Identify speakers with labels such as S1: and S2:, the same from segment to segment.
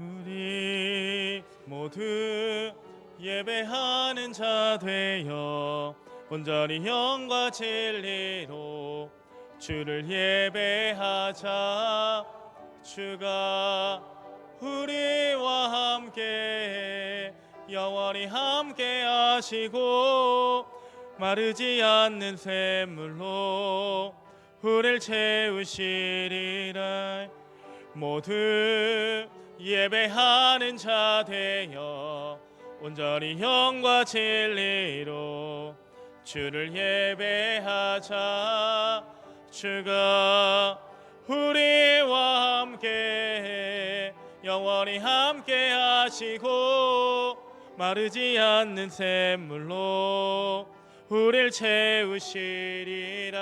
S1: 우리 모두 예배하는 자 되어 온전히 영과 진리로 주를 예배하자. 주가 우리와 함께 영원히 함께 하시고 마르지 않는 샘물로 우리를 채우시리라. 모두 예배하는 자 되어 온전히 영과 진리로 주를 예배하자. 주가 우리와 함께 영원히 함께 하시고 마르지 않는 샘물로 우리를 채우시리라.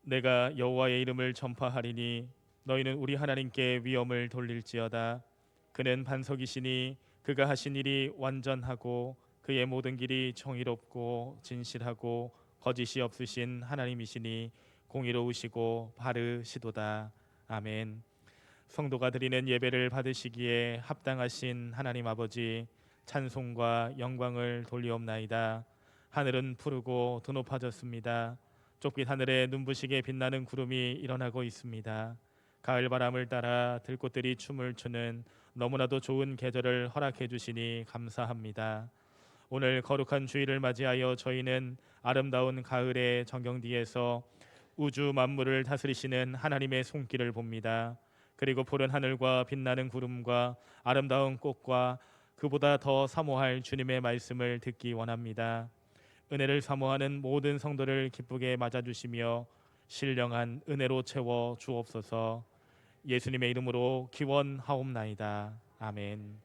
S1: 내가 여호와의 이름을 전파하리니 너희는 우리 하나님께 위엄을 돌릴지어다. 그는 반석이시니 그가 하신 일이 완전하고 그의 모든 길이 정의롭고 진실하고 거짓이 없으신 하나님이시니 공의로우시고 바르시도다. 아멘. 성도가 드리는 예배를 받으시기에 합당하신 하나님 아버지, 찬송과 영광을 돌리옵나이다. 하늘은 푸르고 더 높아졌습니다. 좁긴 하늘에 눈부시게 빛나는 구름이 일어나고 있습니다. 가을 바람을 따라 들꽃들이 춤을 추는 너무나도 좋은 계절을 허락해 주시니 감사합니다. 오늘 거룩한 주일을 맞이하여 저희는 아름다운 가을의 정경뒤에서 우주 만물을 다스리시는 하나님의 손길을 봅니다. 그리고 푸른 하늘과 빛나는 구름과 아름다운 꽃과 그보다 더 사모할 주님의 말씀을 듣기 원합니다. 은혜를 사모하는 모든 성도를 기쁘게 맞아주시며 신령한 은혜로 채워 주옵소서. 예수님의 이름으로 기원하옵나이다. 아멘.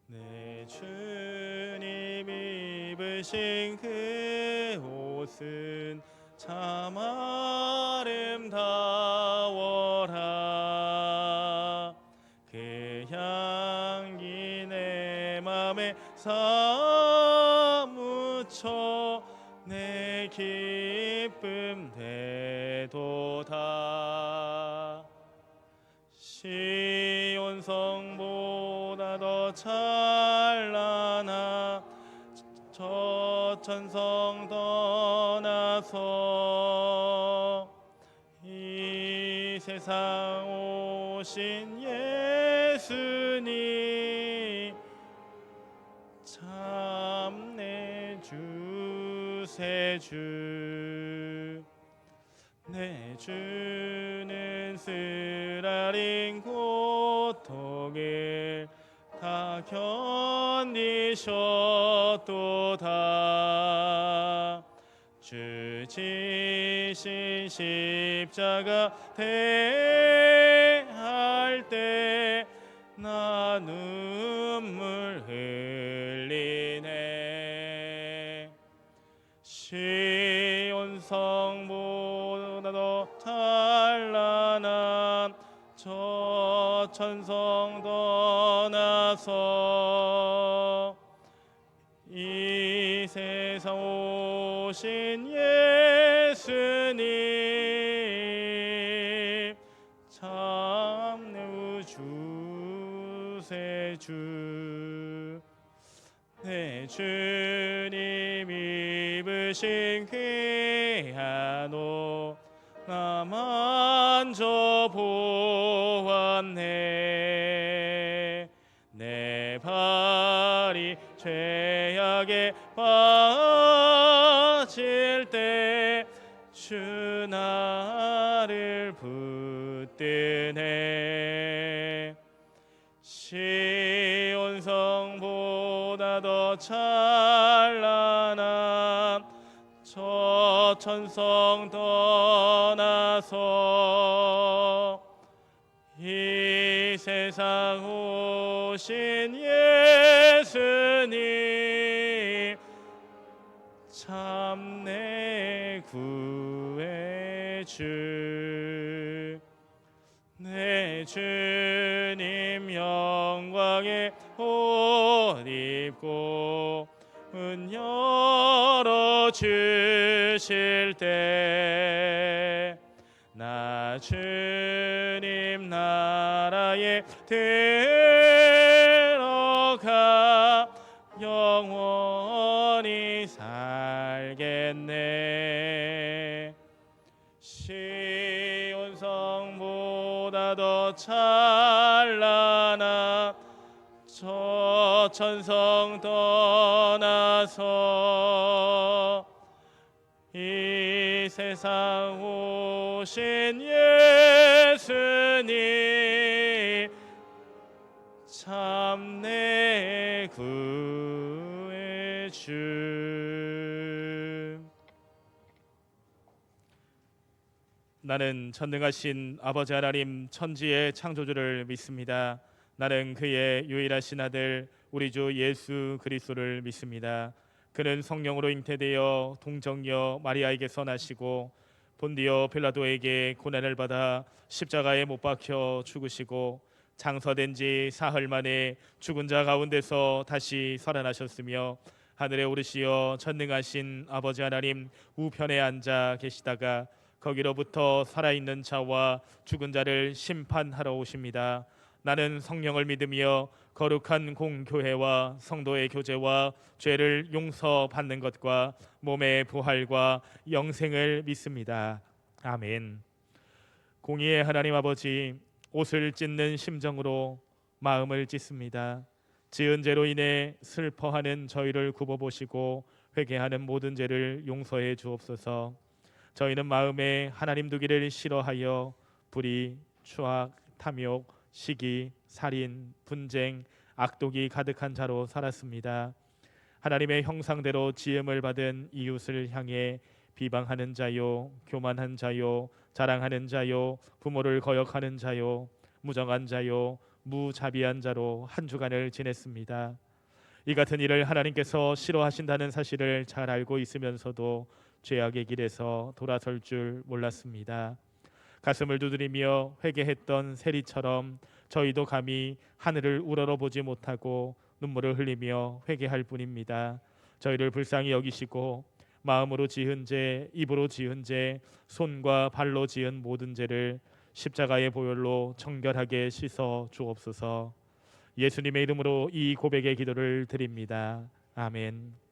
S1: 내 주님 입으신 그 옷은 참 아름다워라. 그 향기 내 맘에 사무쳐 내 기쁨 되도다. 시온 성보다 더 찬란한 저 천성 떠나서 이 세상 오신 예수님 참 내 주세주. 내 주는 쓰라린 고통을 다 견디셨도다. 주 지신 십자가 대할 때 나 눈물 흘리네. 시온 성보다 더 찬란한 저 천성 떠나서 이 세상 오신 예수님 참 내 우주세주. 내 주님 입으신 귀한 옷 나 만져보았네. 내 발이 죄악에 빠질 때 주 나를 붙드네. 시온 성보다 더 찬란한 저 천성 떠나서 이 세상 오신 예수님 참 내 구해주. 내 주님 영광 옷 입고 문 열어 주실 때 나 주님 나라에 들어가 영원히 살겠네. 시온 성보다 더 찬란한 저 천성 떠나서 이 세상 오신 예수님 참 내 구해주. 나는 전능하신 아버지 하나님 천지의 창조주를 믿습니다. 나는 그의 유일하신 아들 우리 주 예수 그리스도를 믿습니다. 그는 성령으로 잉태되어 동정녀 마리아에게서 나시고 본디오 빌라도에게 고난을 받아 십자가에 못 박혀 죽으시고 장사된 지 사흘 만에 죽은 자 가운데서 다시 살아나셨으며 하늘에 오르시어 전능하신 아버지 하나님 우편에 앉아 계시다가 거기로부터 살아있는 자와 죽은 자를 심판하러 오십니다. 나는 성령을 믿으며 거룩한 공교회와 성도의 교제와 죄를 용서받는 것과 몸의 부활과 영생을 믿습니다. 아멘. 공의의 하나님 아버지, 옷을 찢는 심정으로 마음을 찢습니다. 지은 죄로 인해 슬퍼하는 저희를 굽어보시고 회개하는 모든 죄를 용서해 주옵소서. 저희는 마음에 하나님 두기를 싫어하여 불의, 추악, 탐욕, 시기, 살인, 분쟁, 악독이 가득한 자로 살았습니다. 하나님의 형상대로 지음을 받은 이웃을 향해 비방하는 자요, 교만한 자요, 자랑하는 자요, 부모를 거역하는 자요, 무정한 자요, 무자비한 자로 한 주간을 지냈습니다. 이 같은 일을 하나님께서 싫어하신다는 사실을 잘 알고 있으면서도 죄악의 길에서 돌아설 줄 몰랐습니다. 가슴을 두드리며 회개했던 세리처럼 저희도 감히 하늘을 우러러보지 못하고 눈물을 흘리며 회개할 뿐입니다. 저희를 불쌍히 여기시고 마음으로 지은 죄, 입으로 지은 죄, 손과 발로 지은 모든 죄를 십자가의 보혈로 정결하게 씻어 주옵소서. 예수님의 이름으로 이 고백의 기도를 드립니다. 아멘.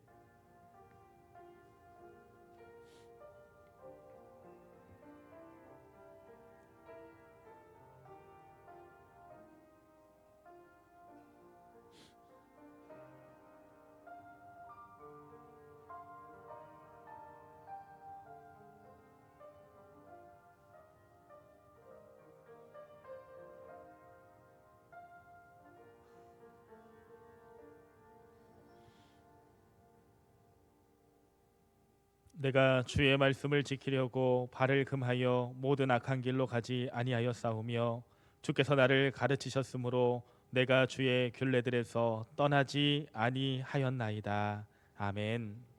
S1: 내가 주의 말씀을 지키려고 발을 금하여 모든 악한 길로 가지 아니하였사오며 주께서 나를 가르치셨으므로 내가 주의 균례들에서 떠나지 아니하였나이다. 아멘.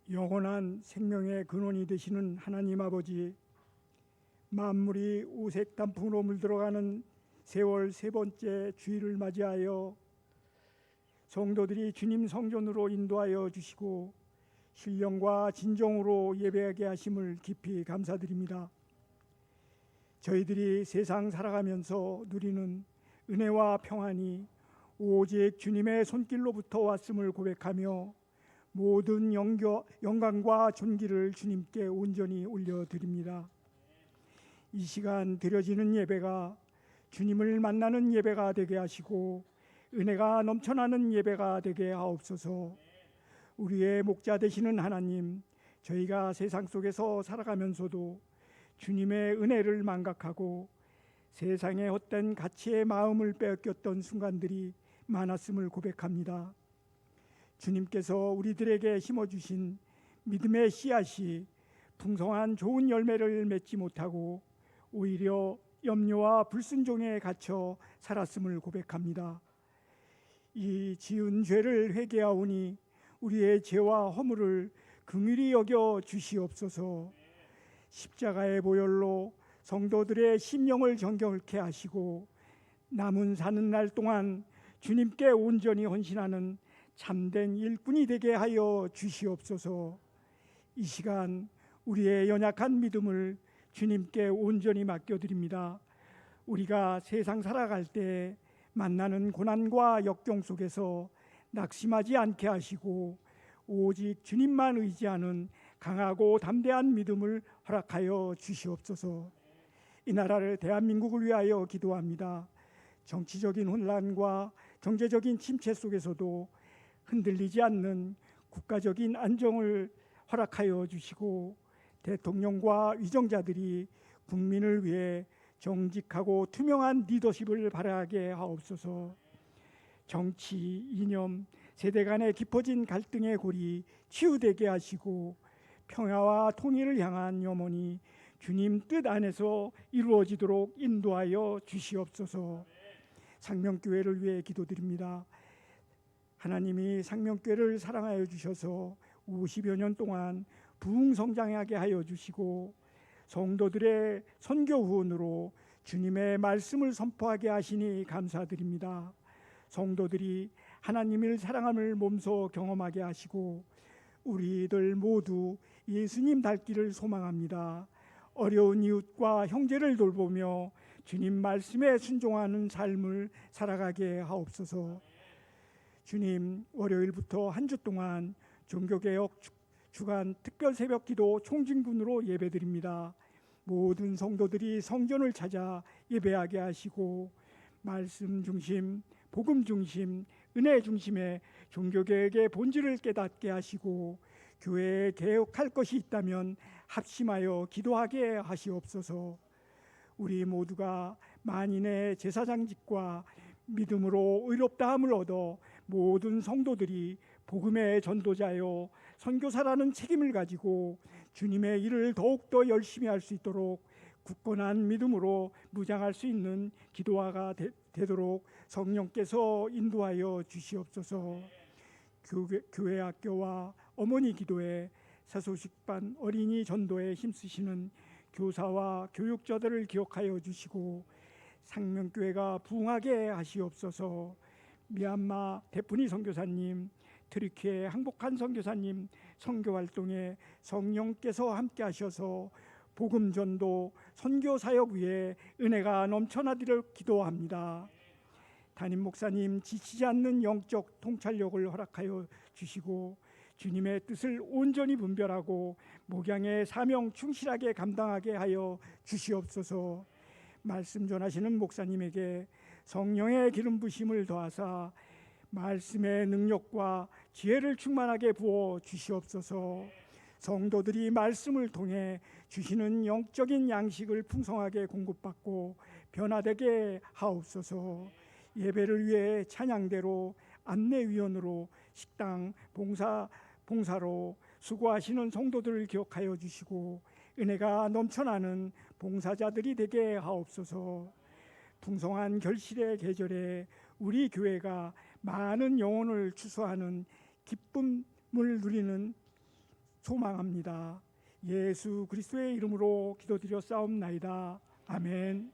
S2: 영원한 생명의 근원이 되시는 하나님 아버지, 만물이 오색 단풍으로 물들어가는 세월 세 번째 주일을 맞이하여 성도들이 주님 성전으로 인도하여 주시고 신령과 진정으로 예배하게 하심을 깊이 감사드립니다. 저희들이 세상 살아가면서 누리는 은혜와 평안이 오직 주님의 손길로부터 왔음을 고백하며 모든 영광과 존귀를 주님께 온전히 올려드립니다. 이 시간 드려지는 예배가 주님을 만나는 예배가 되게 하시고 은혜가 넘쳐나는 예배가 되게 하옵소서. 우리의 목자 되시는 하나님, 저희가 세상 속에서 살아가면서도 주님의 은혜를 망각하고 세상의 헛된 가치의 마음을 빼앗겼던 순간들이 많았음을 고백합니다. 주님께서 우리들에게 심어주신 믿음의 씨앗이 풍성한 좋은 열매를 맺지 못하고 오히려 염려와 불순종에 갇혀 살았음을 고백합니다. 이 지은 죄를 회개하오니 우리의 죄와 허물을 긍휼히 여겨 주시옵소서. 십자가의 보혈로 성도들의 심령을 정결케 하시고 남은 사는 날 동안 주님께 온전히 헌신하는 참된 일꾼이 되게 하여 주시옵소서. 이 시간 우리의 연약한 믿음을 주님께 온전히 맡겨드립니다. 우리가 세상 살아갈 때 만나는 고난과 역경 속에서 낙심하지 않게 하시고 오직 주님만 의지하는 강하고 담대한 믿음을 허락하여 주시옵소서. 이 나라를 대한민국을 위하여 기도합니다. 정치적인 혼란과 경제적인 침체 속에서도 흔들리지 않는 국가적인 안정을 허락하여 주시고 대통령과 위정자들이 국민을 위해 정직하고 투명한 리더십을 발휘하게 하옵소서. 정치, 이념, 세대 간의 깊어진 갈등의 골이 치유되게 하시고 평화와 통일을 향한 염원이 주님 뜻 안에서 이루어지도록 인도하여 주시옵소서. 상명교회를 위해 기도드립니다. 하나님이 상명교회를 사랑하여 주셔서 50여 년 동안 부흥성장하게 하여 주시고 성도들의 선교 후원으로 주님의 말씀을 선포하게 하시니 감사드립니다. 성도들이 하나님을 사랑함을 몸소 경험하게 하시고 우리들 모두 예수님 닮기를 소망합니다. 어려운 이웃과 형제를 돌보며 주님 말씀에 순종하는 삶을 살아가게 하옵소서. 주님, 월요일부터 한 주 동안 종교개혁 주간 특별 새벽기도 총진군으로 예배드립니다. 모든 성도들이 성전을 찾아 예배하게 하시고 말씀 중심, 복음 중심, 은혜 중심의 종교개혁의 본질을 깨닫게 하시고 교회에 개혁할 것이 있다면 합심하여 기도하게 하시옵소서. 우리 모두가 만인의 제사장직과 믿음으로 의롭다함을 얻어 모든 성도들이 복음의 전도자요 선교사라는 책임을 가지고 주님의 일을 더욱더 열심히 할 수 있도록 굳건한 믿음으로 무장할 수 있는 기도화가 되도록 성령께서 인도하여 주시옵소서. 교회 학교와 어머니 기도회, 사소식반 어린이 전도에 힘쓰시는 교사와 교육자들을 기억하여 주시고 상명교회가 부흥하게 하시옵소서. 미얀마 데프니 선교사님, 트리키의 항복한 선교사님 선교활동에 성령께서 함께 하셔서 복음 전도 선교 사역 위에 은혜가 넘쳐나기를 기도합니다. 담임 목사님 지치지 않는 영적 통찰력을 허락하여 주시고 주님의 뜻을 온전히 분별하고 목양의 사명 충실하게 감당하게 하여 주시옵소서. 말씀 전하시는 목사님에게 성령의 기름 부심을 더하사 말씀의 능력과 지혜를 충만하게 부어 주시옵소서. 성도들이 말씀을 통해 주시는 영적인 양식을 풍성하게 공급받고 변화되게 하옵소서. 예배를 위해 찬양대로 안내위원으로 식당 봉사로 수고하시는 성도들을 기억하여 주시고 은혜가 넘쳐나는 봉사자들이 되게 하옵소서. 풍성한 결실의 계절에 우리 교회가 많은 영혼을 추수하는 기쁨을 누리는 소망합니다. 예수 그리스도의 이름으로 기도드렸사옵나이다. 아멘.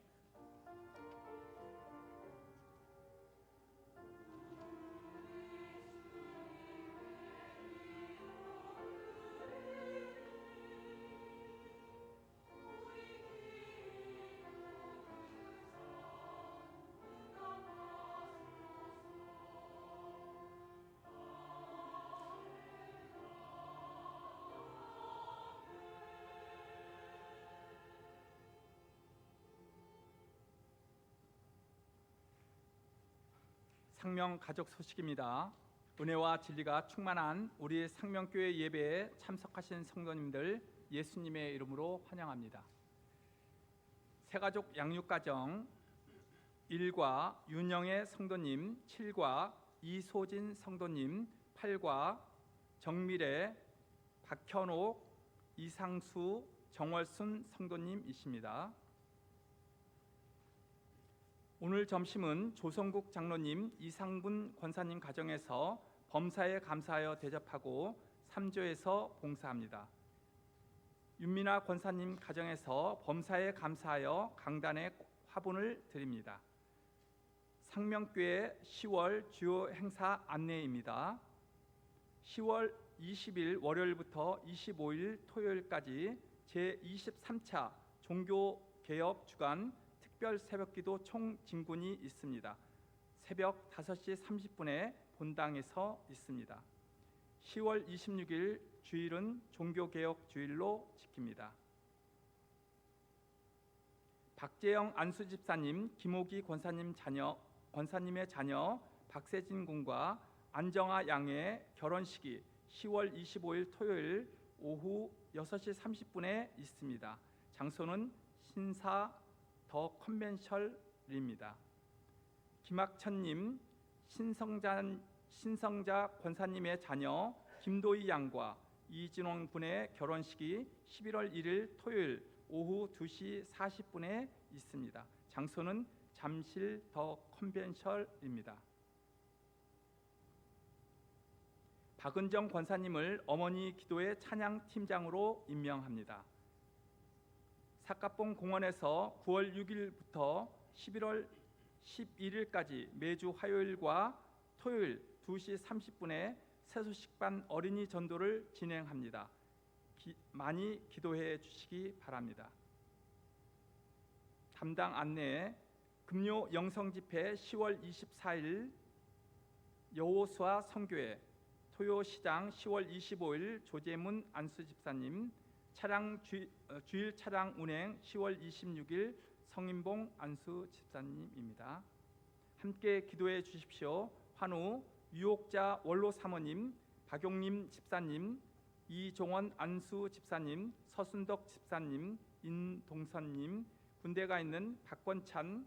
S3: 상명 가족 소식입니다. 은혜와 진리가 충만한 우리 상명교회 예배에 참석하신 성도님들 예수님의 이름으로 환영합니다. 새가족 양육가정 1과 윤영애 성도님, 7과 이소진 성도님, 8과 정미래, 박현옥, 이상수, 정월순 성도님이십니다. 오늘 점심은 조성국 장로님, 이상분 권사님 가정에서 범사에 감사하여 대접하고 3조에서 봉사합니다. 윤미나 권사님 가정에서 범사에 감사하여 강단에 화분을 드립니다. 상명교회 10월 주요 행사 안내입니다. 10월 20일 월요일부터 25일 토요일까지 제23차 종교개혁 주간 특별 새벽기도 총진군이 있습니다. 새벽 5시 30분에 본당에서 있습니다. 10월 26일 주일은 종교개혁 주일로 지킵니다. 박재영 안수집사님, 김호기 권사님의 자녀 박세진 군과 안정아 양의 결혼식이 10월 25일 토요일 오후 6시 30분에 있습니다. 장소는 신사 더 컨벤셜입니다. 김학천님, 신성자 권사님의 자녀 김도희 양과 이진원 군의 결혼식이 11월 1일 토요일 오후 2시 40분에 있습니다. 장소는 잠실 더 컨벤셜입니다. 박은정 권사님을 어머니 기도회 찬양팀장으로 임명합니다. 사카봉 공원에서 9월 6일부터 11월 11일까지 매주 화요일과 토요일 2시 30분에 세수식반 어린이 전도를 진행합니다. 많이 기도해 주시기 바랍니다. 담당 안내, 금요 영성집회 10월 24일 여호수아 성교회, 토요시장 10월 25일 조재문 안수집사님, 주일 차량 운행 10월 26일 성인봉 안수 집사님입니다. 함께 기도해 주십시오. 환우 유옥자 원로 사모님, 박용림 집사님, 이종원 안수 집사님, 서순덕 집사님, 인동선님, 군대가 있는 박권찬,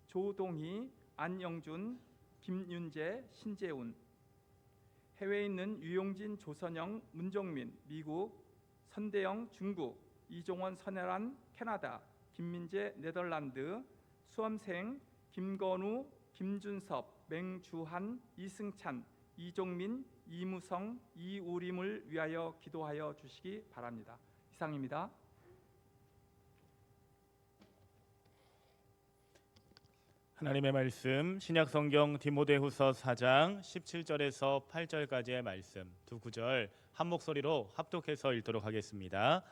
S3: 조동희, 안영준, 김윤재, 신재훈, 해외에 있는 유용진, 조선영, 문정민, 미국, 선대영, 중국, 이종원, 선혜란, 캐나다, 김민재, 네덜란드, 수험생 김건우, 김준섭, 맹주한, 이승찬, 이종민, 이무성, 이우림을 위하여 기도하여 주시기 바랍니다. 이상입니다.
S1: 하나님의 말씀 신약성경 디모데후서 4장 17절에서 8절까지의 말씀 두 구절 한 목소리로 합독해서 읽도록 하겠습니다.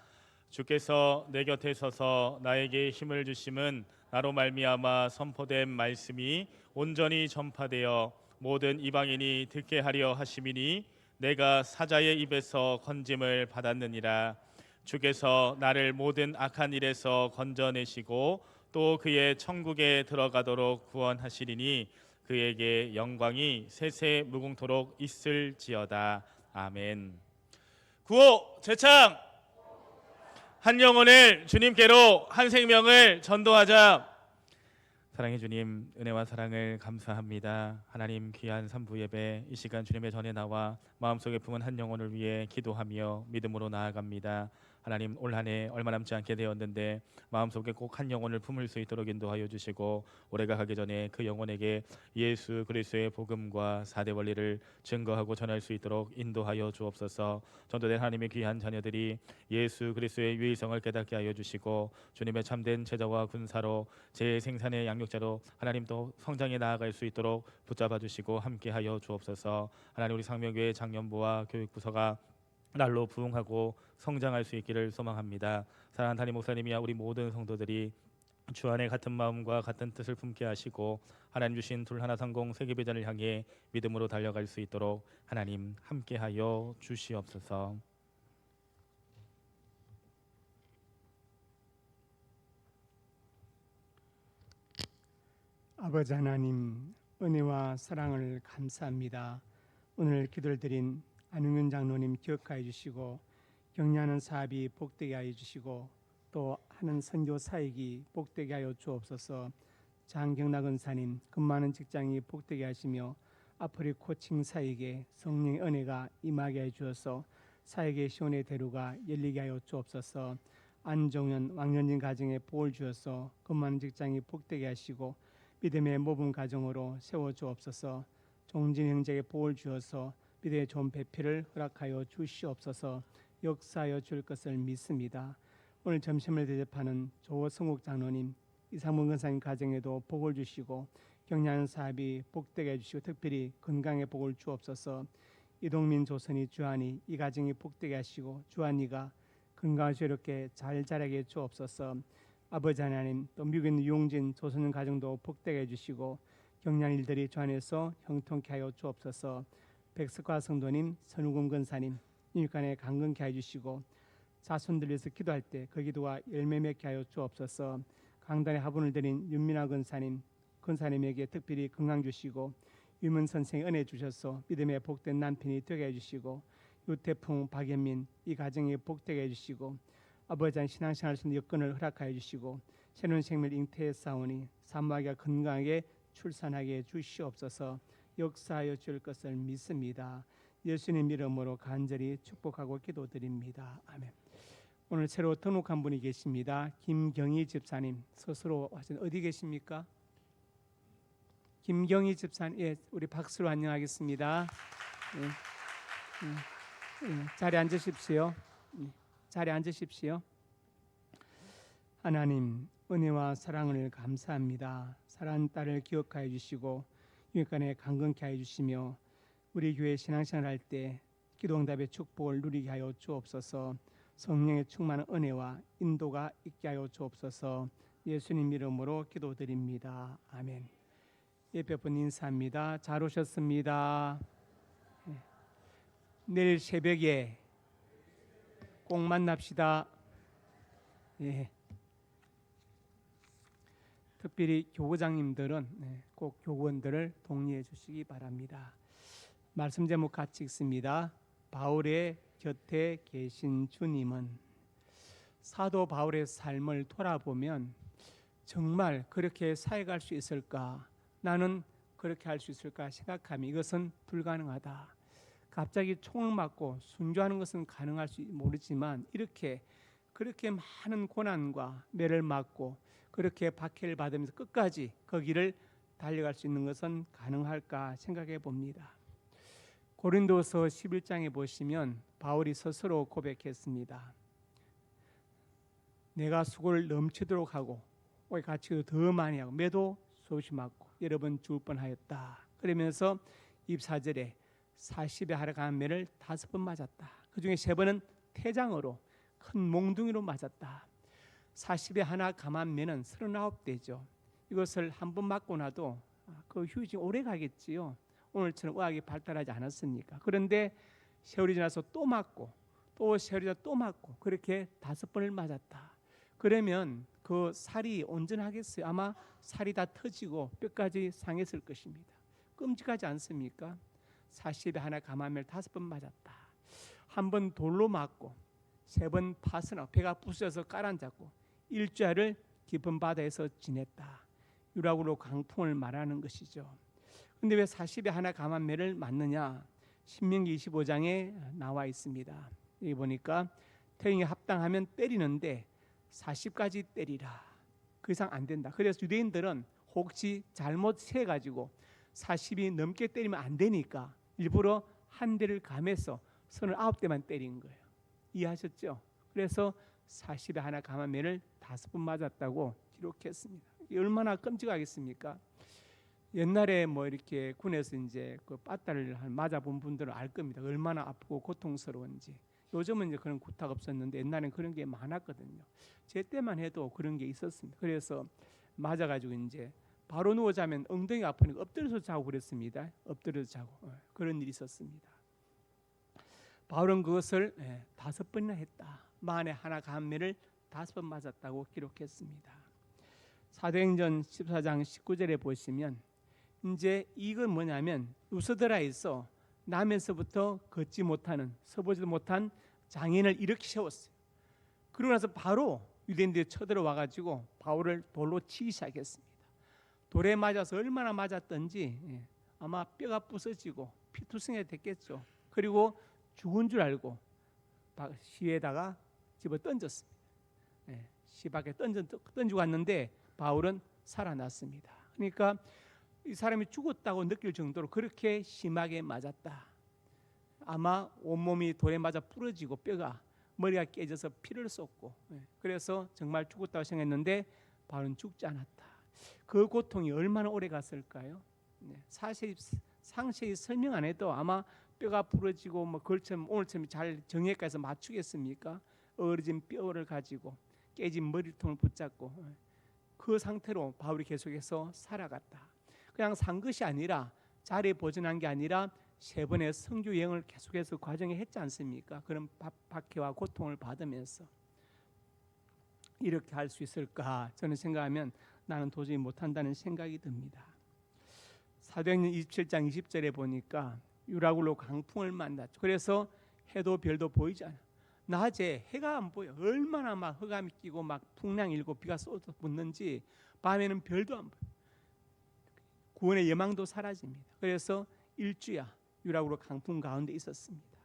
S1: 주께서 내 곁에 서서 나에게 힘을 주심은 나로 말미암아 선포된 말씀이 온전히 전파되어 모든 이방인이 듣게 하려 하심이니 내가 사자의 입에서 건짐을 받았느니라. 주께서 나를 모든 악한 일에서 건져내시고 또 그의 천국에 들어가도록 구원하시리니 그에게 영광이 세세 무궁토록 있을지어다. 아멘. 구호 제창. 한 영혼을 주님께로, 한 생명을 전도하자. 사랑의 주님, 은혜와 사랑을 감사합니다. 하나님 귀한 삼부 예배 이 시간 주님의 전에 나와 마음속에 품은 한 영혼을 위해 기도하며 믿음으로 나아갑니다. 하나님 올 한 해 얼마 남지 않게 되었는데 마음속에 꼭 한 영혼을 품을 수 있도록 인도하여 주시고 올해가 가기 전에 그 영혼에게 예수 그리스도의 복음과 4대 원리를 증거하고 전할 수 있도록 인도하여 주옵소서. 전도된 하나님의 귀한 자녀들이 예수 그리스도의 유의성을 깨닫게 하여 주시고 주님의 참된 제자와 군사로 재생산의 양육자로 하나님 또 성장해 나아갈 수 있도록 붙잡아 주시고 함께하여 주옵소서. 하나님 우리 상명교회 장년부와 교육부서가 날로 부흥하고 성장할 수 있기를 소망합니다. 사랑하는 담임 목사님이야 우리 모든 성도들이 주 안에 같은 마음과 같은 뜻을 품게 하시고 하나님 주신 둘 하나 성공 세계비전을 향해 믿음으로 달려갈 수 있도록 하나님 함께하여 주시옵소서.
S4: 아버지 하나님, 은혜와 사랑을 감사합니다. 오늘 기도를 드린 안용윤 장로님 기억하여 주시고 격려하는 사업이 복되게 하여 주시고 또 하는 선교 사역이 복되게 하여 주옵소서. 장경락 은사님 근무하는 직장이 복되게 하시며 아프리 코칭 사역에 성령의 은혜가 임하게 해 주어서 사역의 시온의 대로가 열리게 하여 주옵소서. 안정현 왕년진 가정에 복을 주어서 근무하는 직장이 복되게 하시고 믿음의 모범 가정으로 세워 주옵소서. 종진 형제에게 복을 주어서 믿음의 좋은 배필을 허락하여 주시옵소서. 역사하여 줄 것을 믿습니다. 오늘 점심을 대접하는 조성욱 장로님, 이상문 권사님 가정에도 복을 주시고 격려하는 사업이 복되게 해주시고 특별히 건강의 복을 주옵소서. 이동민 조선이 주한이 이 가정이 복되게 하시고 주한이가 건강하시고 이렇게 잘 자라게 주옵소서. 아버지 하나님 또 미국에 있는 유용진 조선인 가정도 복되게 해주시고 격려하는 일들이 주 안에서 형통케 하여 주옵소서. 백석화 성도님, 선우금 권사님 육간에 강건케 해주시고 자손들 위해서 기도할 때 그 기도가 열매 맺게 하여 주옵소서. 강단에 화분을 드린 윤민아 권사님에게 특별히 건강 주시고 유문 선생의 은혜 주셔서 믿음의 복된 남편이 되게 해주시고 유태풍 박연민 이 가정이 복되게 해주시고 아버지 한 신앙생활 수 있는 여건을 허락하여 주시고 새로운 생명을 잉태했사오니 사모하게 건강하게 출산하게 주시옵소서. 역사하여 줄 것을 믿습니다. 예수님 이름으로 간절히 축복하고 기도드립니다. 아멘. 오늘 새로 등록한 분이 계십니다. 김경희 집사님 스스로 하신 어디 계십니까? 김경희 집사님, 예, 우리 박수로 환영하겠습니다. 자리에 앉으십시오. 자리에 앉으십시오. 하나님 은혜와 사랑을 감사합니다. 사랑하는 딸을 기억하여 주시고 유익간에 강건케 하여 주시며 우리 교회 신앙생활 할 때 기도응답의 축복을 누리게 하여 주옵소서. 성령의 충만한 은혜와 인도가 있게 하여 주옵소서. 예수님 이름으로 기도드립니다. 아멘. 예배분 인사합니다. 잘 오셨습니다. 내일 새벽에 꼭 만납시다. 예. 특별히 교구장님들은 꼭 교구원들을 독려해 주시기 바랍니다. 말씀 제목 같이 읽습니다. 바울의 곁에 계신 주님은. 사도 바울의 삶을 돌아보면 정말 그렇게 사역할 수 있을까? 나는 그렇게 할 수 있을까 생각하면 이것은 불가능하다. 갑자기 총을 맞고 순교하는 것은 가능할지 모르지만 이렇게 그렇게 많은 고난과 매를 맞고 그렇게 박해를 받으면서 끝까지 그 길을 달려갈 수 있는 것은 가능할까 생각해 봅니다. 고린도서 11장에 보시면 바울이 스스로 고백했습니다. 내가 수고를 넘치도록 하고 오해 같이도 더 많이 하고 매도 수없이 맞고 여러 번 죽을 뻔하였다. 그러면서 24절에 40에 하러 간 매를 5번 맞았다. 그 중에 3번은 태장으로 큰 몽둥이로 맞았다. 40에 하나 감한 매는 39대죠. 이것을 한 번 맞고 나도 그 휴지 오래 가겠지요. 오늘처럼 의학이 발달하지 않았으니까. 그런데 세월이 지나서 또 맞고 또 세월이 지나서 또 맞고 그렇게 5번을 맞았다. 그러면 그 살이 온전하겠어요? 아마 살이 다 터지고 뼈까지 상했을 것입니다. 끔찍하지 않습니까? 40에 하나 감한 매를 5번 맞았다. 한 번 돌로 맞고 3번 파선하고 배가 부서져서 깔아앉았고 일주일을 깊은 바다에서 지냈다. 유라굴로 강풍을 말하는 것이죠. 그런데 왜 40에 하나 감한 매를 맞느냐? 신명기 25장에 나와 있습니다. 여기 보니까 태형이 합당하면 때리는데 40까지 때리라. 그 이상 안 된다. 그래서 유대인들은 혹시 잘못 세가지고 40이 넘게 때리면 안 되니까 일부러 한 대를 감해서 39대만 때린 거예요. 이해하셨죠? 그래서 40에 하나 감하면을 5번 맞았다고 기록했습니다. 이게 얼마나 끔찍하겠습니까? 옛날에 뭐 이렇게 군에서 이제 그 빠따를 맞아본 분들은 알 겁니다. 얼마나 아프고 고통스러운지. 요즘은 이제 그런 구타가 없었는데 옛날엔 그런 게 많았거든요. 제 때만 해도 그런 게 있었습니다. 그래서 맞아가지고 이제 바로 누워 자면 엉덩이 아프니까 엎드려서 자고 그랬습니다. 엎드려서 자고 그런 일이 있었습니다. 바울은 그것을 5번이나 했다. 만에 하나 감매를 5번 맞았다고 기록했습니다. 사도행전 14장 19절에 보시면 이제 이건 뭐냐면 루스드라에서 남에서부터 걷지 못하는 서보지도 못한 장애인을 이렇게 세웠어요. 그러고 나서 바로 유대인들이 쳐들어와 가지고 바울을 돌로 치기 시작했습니다. 돌에 맞아서 얼마나 맞았던지 아마 뼈가 부서지고 피투성이 됐겠죠. 그리고 죽은 줄 알고 시에다가 집어 던졌습니다. 시 밖에 던지고 왔는데 바울은 살아났습니다. 그러니까 이 사람이 죽었다고 느낄 정도로 그렇게 심하게 맞았다. 아마 온몸이 돌에 맞아 부러지고 뼈가 머리가 깨져서 피를 쏟고 그래서 정말 죽었다고 생각했는데 바울은 죽지 않았다. 그 고통이 얼마나 오래 갔을까요? 사실 상세히 설명 안 해도 아마 뼈가 부러지고 뭐 그처럼 오늘처럼 잘 정형외과에서 맞추겠습니까? 어려진 뼈를 가지고 깨진 머리통을 붙잡고 그 상태로 바울이 계속해서 살아갔다. 그냥 산 것이 아니라 자리에 보존한 게 아니라 3번의 성교 여행을 계속해서 과정에 했지 않습니까? 그런 박해와 고통을 받으면서 이렇게 할 수 있을까? 저는 생각하면 나는 도저히 못한다는 생각이 듭니다. 사도행전 27장 20절에 보니까 유라굴로 강풍을 만났죠. 그래서 해도 별도 보이지 않아. 낮에 해가 안 보여. 얼마나 막 흑암이 끼고 막 풍랑 일고 비가 쏟아 붓는지 밤에는 별도 안 보여. 구원의 여망도 사라집니다. 그래서 일주야 유라굴로 강풍 가운데 있었습니다.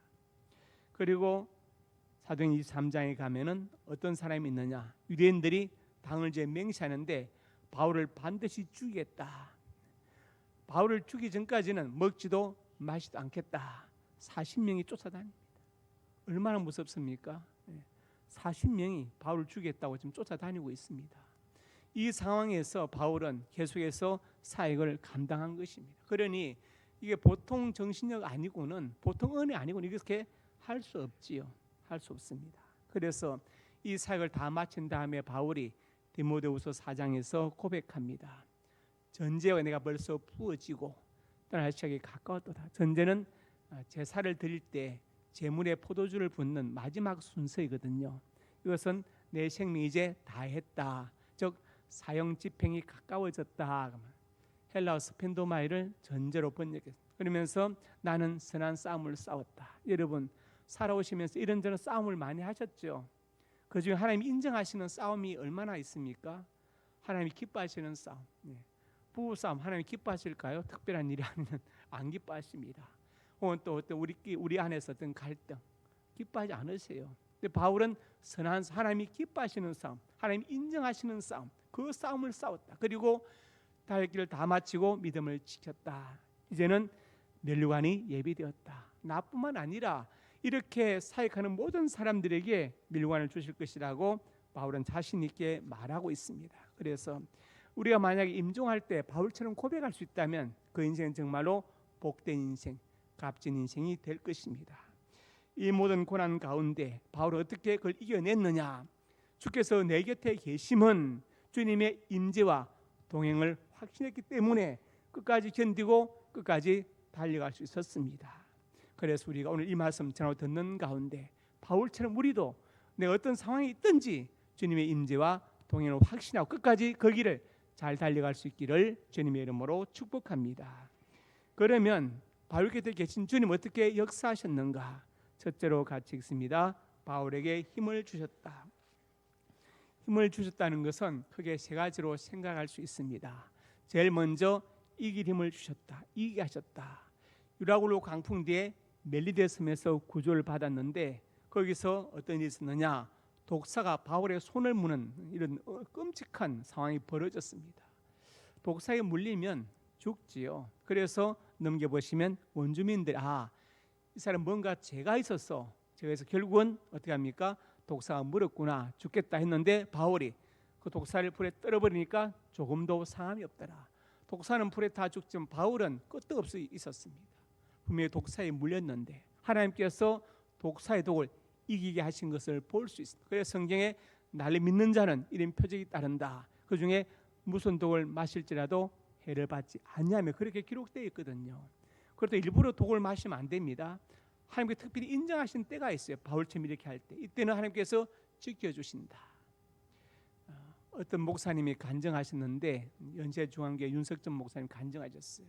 S4: 그리고 사도행전 23장에 가면은 어떤 사람이 있느냐? 유대인들이 당을 제 맹세하는데 바울을 반드시 죽이겠다. 바울을 죽이기 전까지는 먹지도 마시지도 않겠다. 40명이 쫓아다닙니다. 얼마나 무섭습니까? 40명이 바울을 죽이겠다고 지금 쫓아다니고 있습니다. 이 상황에서 바울은 계속해서 사역을 감당한 것입니다. 그러니 이게 보통 정신력 아니고는 보통 은혜 아니고는 이렇게 할 수 없지요. 할 수 없습니다. 그래서 이 사역을 다 마친 다음에 바울이 디모데후서 4장에서 고백합니다. 전제가 내가 벌써 부어지고 떠날 시각이 가까웠도다. 전제는 제사를 드릴 때 제물에 포도주를 붓는 마지막 순서이거든요. 이것은 내 생명이 이제 다했다. 즉 사형 집행이 가까워졌다. 헬라어 스펜도마이를 전제로 번역했습니다. 그러면서 나는 선한 싸움을 싸웠다. 여러분 살아오시면서 이런저런 싸움을 많이 하셨죠. 그중에 하나님이 인정하시는 싸움이 얼마나 있습니까? 하나님이 기뻐하시는 싸움. 부부싸움 하나님이 기뻐하실까요? 특별한 일이 아니면 안 기뻐하십니다. 혹은 또 어떤 우리 안에서 어떤 갈등 기뻐하지 않으세요. 근데 바울은 선한 하나님이 기뻐하시는 싸움, 하나님이 인정하시는 싸움, 그 싸움을 싸웠다. 그리고 달길을 다 마치고 믿음을 지켰다. 이제는 면류관이 예비되었다. 나뿐만 아니라 이렇게 사역하는 모든 사람들에게 면류관을 주실 것이라고 바울은 자신 있게 말하고 있습니다. 그래서 우리가 만약에 임종할 때 바울처럼 고백할 수 있다면 그 인생은 정말로 복된 인생, 값진 인생이 될 것입니다. 이 모든 고난 가운데 바울은 어떻게 그걸 이겨냈느냐? 주께서 내 곁에 계심은 주님의 임재와 동행을 확신했기 때문에 끝까지 견디고 끝까지 달려갈 수 있었습니다. 그래서 우리가 오늘 이 말씀 전하고 듣는 가운데 바울처럼 우리도 내가 어떤 상황이 있든지 주님의 임재와 동행을 확신하고 끝까지 그 길을 잘 달려갈 수 있기를 주님의 이름으로 축복합니다. 그러면 바울 곁에 계신 주님 어떻게 역사하셨는가? 첫째로 같이 읽습니다. 바울에게 힘을 주셨다. 힘을 주셨다는 것은 크게 3가지로 생각할 수 있습니다. 제일 먼저 이길 힘을 주셨다. 이기게 하셨다. 유라굴로 강풍 뒤에 멜리데 섬에서 구조를 받았는데 거기서 어떤 일이 있었느냐? 독사가 바울의 손을 무는 이런 끔찍한 상황이 벌어졌습니다. 독사에 물리면 죽지요. 그래서 넘겨보시면 원주민들 이 사람 뭔가 죄가 있었어. 그래서 결국은 어떻게 합니까? 독사가 물었구나, 죽겠다 했는데 바울이 그 독사를 불에 떨어버리니까 조금도 상함이 없더라. 독사는 불에 다 죽지만 바울은 끝도 없이 있었습니다. 분명히 독사에 물렸는데 하나님께서 독사의 독을 이기게 하신 것을 볼 수 있습니다. 그래서 성경에 나를 믿는 자는 이런 표적이 따른다. 그 중에 무슨 독을 마실지라도 해를 받지 아니하며 그렇게 기록되어 있거든요. 그래도 일부러 독을 마시면 안 됩니다. 하나님께 특별히 인정하신 때가 있어요. 바울처럼 이렇게 할 때, 이때는 하나님께서 지켜주신다. 어떤 목사님이 간증하셨는데, 연세중앙교회 윤석전 목사님 간증하셨어요.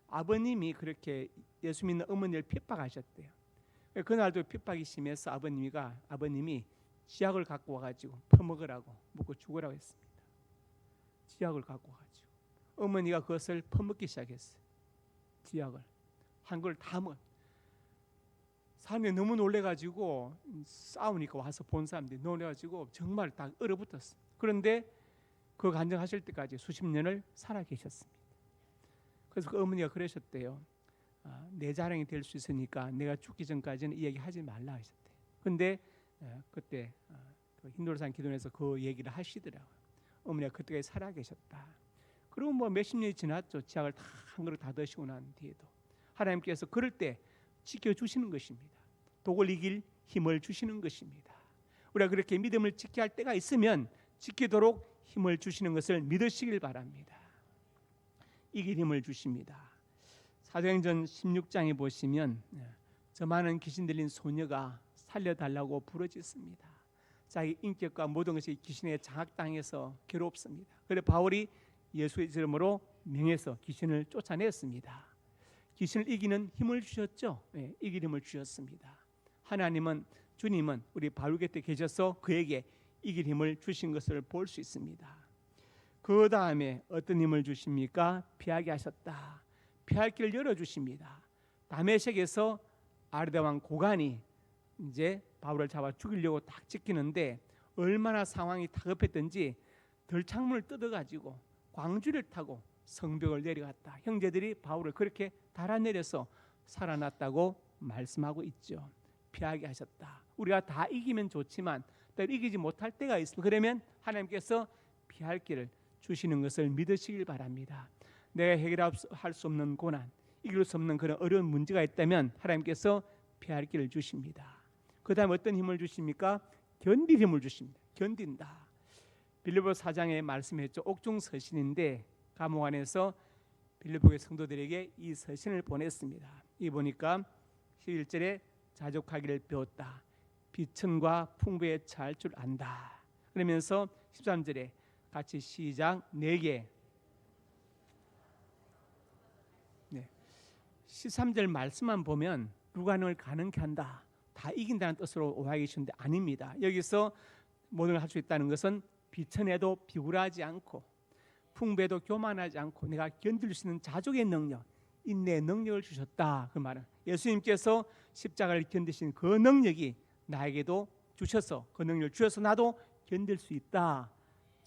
S4: 아버님이 그렇게 예수 믿는 어머니를 핍박하셨대요. 그날도 핍박이 심해서 아버님이 지약을 갖고 와가지고 퍼먹으라고, 먹고 죽으라고 했습니다. 지약을 갖고 와가지고 어머니가 그것을 퍼먹기 시작했어요. 지약을 한 걸 다 먹. 사람들이 너무 놀래가지고 싸우니까 와서 본 사람들이 놀래가지고 정말 다 얼어붙었어요. 그런데 그 간증하실 때까지 수십 년을 살아 계셨습니다. 그래서 그 어머니가 그러셨대요. 내 자랑이 될 수 있으니까 내가 죽기 전까지는 이 얘기 하지 말라 하셨대요. 근데 그때 그 흰돌산 기도원에서 그 얘기를 하시더라고요. 어머니가 그때까지 살아 계셨다. 그리고 뭐 몇십 년이 지났죠. 지약을 다 한 그릇 다 드시고 난 뒤에도 하나님께서 그럴 때 지켜주시는 것입니다. 독을 이길 힘을 주시는 것입니다. 우리가 그렇게 믿음을 지켜야 할 때가 있으면 지키도록 힘을 주시는 것을 믿으시길 바랍니다. 이길 힘을 주십니다. 사도행전 16장에 보시면 저 많은 귀신 들린 소녀가 살려달라고 부르짖습니다. 자기 인격과 모든 것이 귀신에 장악당해서 괴롭습니다. 그래서 바울이 예수의 이름으로 명해서 귀신을 쫓아냈습니다. 귀신을 이기는 힘을 주셨죠. 이길 힘을 주셨습니다. 주님은 우리 바울 곁에 계셔서 그에게 이길 힘을 주신 것을 볼 수 있습니다. 그 다음에 어떤 힘을 주십니까? 피하게 하셨다. 피할 길을 열어주십니다. 다메섹에서 아르데 왕 고간이 이제 바울을 잡아 죽이려고 딱 지키는데 얼마나 상황이 다급했던지 들창문을 뜯어가지고 광주를 타고 성벽을 내려갔다. 형제들이 바울을 그렇게 달아내려서 살아났다고 말씀하고 있죠. 피하게 하셨다. 우리가 다 이기면 좋지만 또 이기지 못할 때가 있습니다. 그러면 하나님께서 피할 길을 주시는 것을 믿으시길 바랍니다. 내가 해결할 수 없는 고난, 이길 수 없는 그런 어려운 문제가 있다면 하나님께서 피할 길을 주십니다. 그 다음 어떤 힘을 주십니까? 견딜 힘을 주십니다. 견딘다. 빌립보 4장에 말씀했죠. 옥중 서신인데 감옥 안에서 빌립보의 성도들에게 이 서신을 보냈습니다. 이 보니까 11절에 자족하기를 배웠다. 비천과 풍부에 처할 줄 안다. 그러면서 13절에 같이 시작. 내게 13절 말씀만 보면 불가능을 가능케 한다. 다 이긴다는 뜻으로 오해하기 쉬운데 아닙니다. 여기서 모든 걸 할 수 있다는 것은 비천에도 비굴하지 않고 풍부에도 교만하지 않고 내가 견딜 수 있는 자족의 능력, 인내의 능력을 주셨다. 그 말은 예수님께서 십자가를 견디신 그 능력이 나에게도 주셔서 그 능력을 주셔서 나도 견딜 수 있다.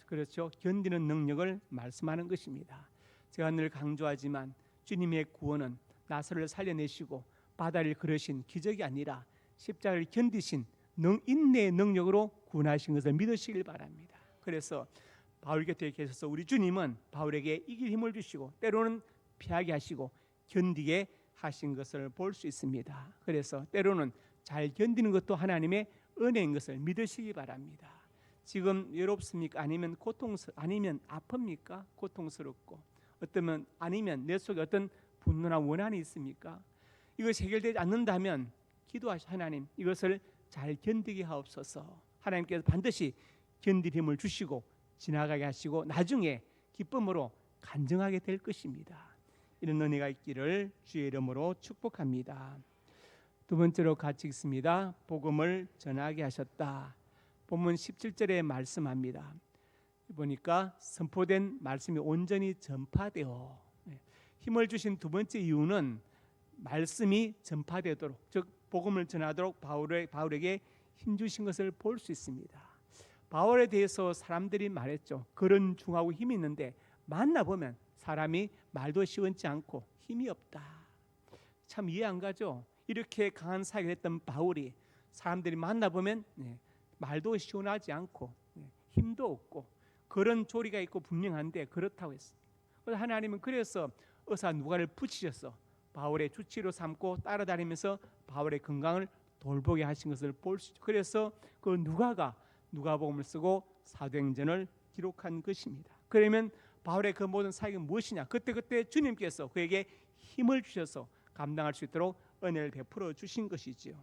S4: 그렇죠. 견디는 능력을 말씀하는 것입니다. 제가 늘 강조하지만 주님의 구원은 나사로를 살려내시고 바다를 걸으신 기적이 아니라 십자가를 견디신 인내의 능력으로 구원하신 것을 믿으시길 바랍니다. 그래서 바울 곁에 계셔서 우리 주님은 바울에게 이길 힘을 주시고 때로는 피하게 하시고 견디게 하신 것을 볼 수 있습니다. 그래서 때로는 잘 견디는 것도 하나님의 은혜인 것을 믿으시기 바랍니다. 지금 외롭습니까? 아니면 아니면 아픕니까? 고통스럽고 어쩌면 아니면 내 속에 어떤 분노나 원한이 있습니까? 이것이 해결되지 않는다면 기도하시 하나님 이것을 잘 견디게 하옵소서. 하나님께서 반드시 견딜 힘을 주시고 지나가게 하시고 나중에 기쁨으로 간증하게 될 것입니다. 이런 은혜가 있기를 주의 이름으로 축복합니다. 두 번째로 같이 읽습니다. 복음을 전하게 하셨다. 본문 17절에 말씀합니다. 보니까 선포된 말씀이 온전히 전파되어 힘을 주신 두 번째 이유는 말씀이 전파되도록 즉 복음을 전하도록 바울에게 힘주신 것을 볼 수 있습니다. 바울에 대해서 사람들이 말했죠. 그런 중하고 힘이 있는데 만나보면 사람이 말도 시원치 않고 힘이 없다. 참 이해 안 가죠. 이렇게 강한 사역을 했던 바울이 사람들이 만나보면 말도 시원하지 않고 힘도 없고 그런 조리가 있고 분명한데 그렇다고 했습니다. 그래서 하나님은 그래서 의사 누가를 붙이셔서 바울의 주치로 삼고 따라다니면서 바울의 건강을 돌보게 하신 것을 볼 수 있죠. 그래서 그 누가가 누가복음을 쓰고 사도행전을 기록한 것입니다. 그러면 바울의 그 모든 사역이 무엇이냐? 그때 주님께서 그에게 힘을 주셔서 감당할 수 있도록 은혜를 베풀어 주신 것이지요.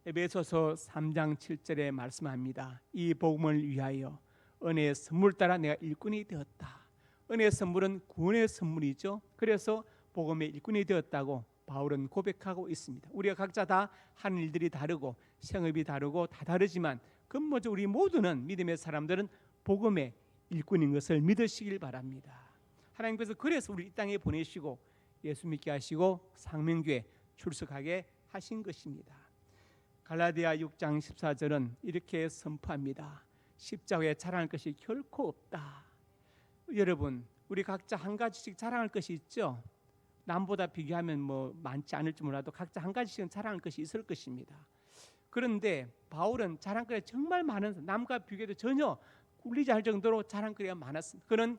S4: 에베소서 3장 7절에 말씀합니다. 이 복음을 위하여 은혜의 선물 따라 내가 일꾼이 되었다. 은혜의 선물은 구원의 선물이죠. 그래서 복음의 일꾼이 되었다고 바울은 고백하고 있습니다. 우리가 각자 다 하는 일들이 다르고 생업이 다르고 다 다르지만 근본적으로 우리 모두는 믿음의 사람들은 복음의 일꾼인 것을 믿으시길 바랍니다. 하나님께서 그래서 우리 이 땅에 보내시고 예수 믿게 하시고 상명교회 출석하게 하신 것입니다. 갈라디아 6장 14절은 이렇게 선포합니다. 십자가에 자랑할 것이 결코 없다. 여러분, 우리 각자 한 가지씩 자랑할 것이 있죠. 남보다 비교하면 뭐 많지 않을지 몰라도 각자 한 가지씩은 자랑할 것이 있을 것입니다. 그런데 바울은 자랑거리가 정말 많은, 남과 비교해도 전혀 꿀리지 않을 정도로 자랑거리가 많았습니다. 그는